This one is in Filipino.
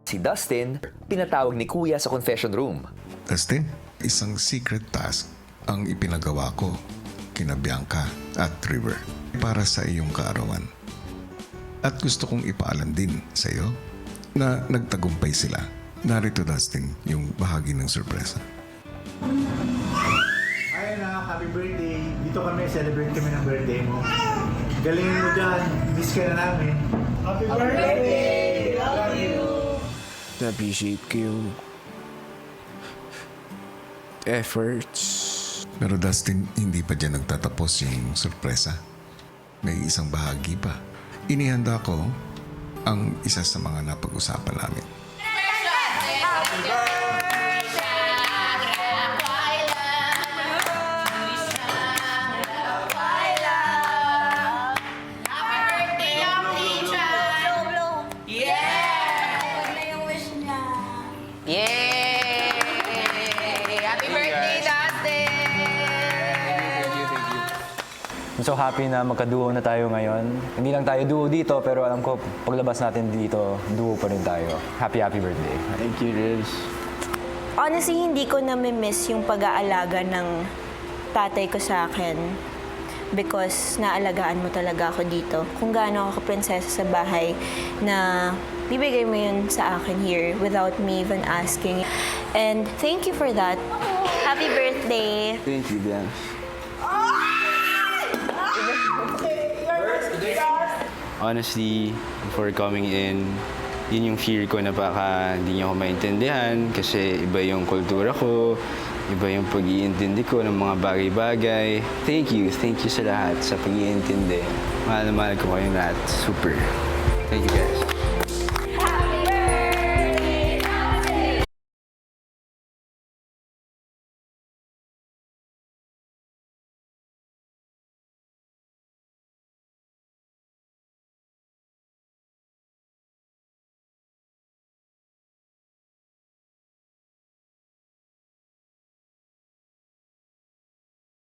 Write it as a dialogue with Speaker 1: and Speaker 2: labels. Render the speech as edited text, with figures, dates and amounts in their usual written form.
Speaker 1: Si Dustin, pinatawag ni Kuya sa confession room.
Speaker 2: Dustin, isang secret task ang ipinagawa ko kina Bianca at River para sa iyong kaarawan. At gusto kong ipaalam din sa iyo na nagtagumpay sila. Narito, Dustin, yung bahagi ng sorpresa.
Speaker 3: Hi anak, happy birthday. Dito kami, celebrate kami ng birthday mo. Galingin mo dyan, miss ka na namin. Happy birthday! Love you!
Speaker 4: Na-appreciate ko yung efforts.
Speaker 2: Pero Dustin, hindi pa dyan nagtatapos yung sorpresa. May isang bahagi pa. Inihanda ko ang isa sa mga napag-usapan namin.
Speaker 5: Yay! Happy birthday, Dustin!
Speaker 6: I'm so happy na magka-duo na tayo ngayon. Hindi lang tayo duo dito, pero alam ko paglabas natin dito, duo pa rin tayo. Happy birthday.
Speaker 4: Thank you, Riz.
Speaker 7: Honestly, hindi ko na-miss yung pag-aalaga ng tatay ko sa akin because naalagaan mo talaga ako dito. Kung gaano ako prinsesa sa bahay na bibigay mo yun sa akin here without me even asking. And thank you for that. Happy birthday!
Speaker 4: Thank you, Bian. Honestly, before coming in, yun yung fear ko na baka hindi niyo ako maintindihan kasi iba yung kultura ko, iba yung pag-iintindi ko ng mga bagay-bagay. Thank you sa lahat sa pag-iintindi. Mahal na mahal ko kayong lahat. Super. Thank you guys.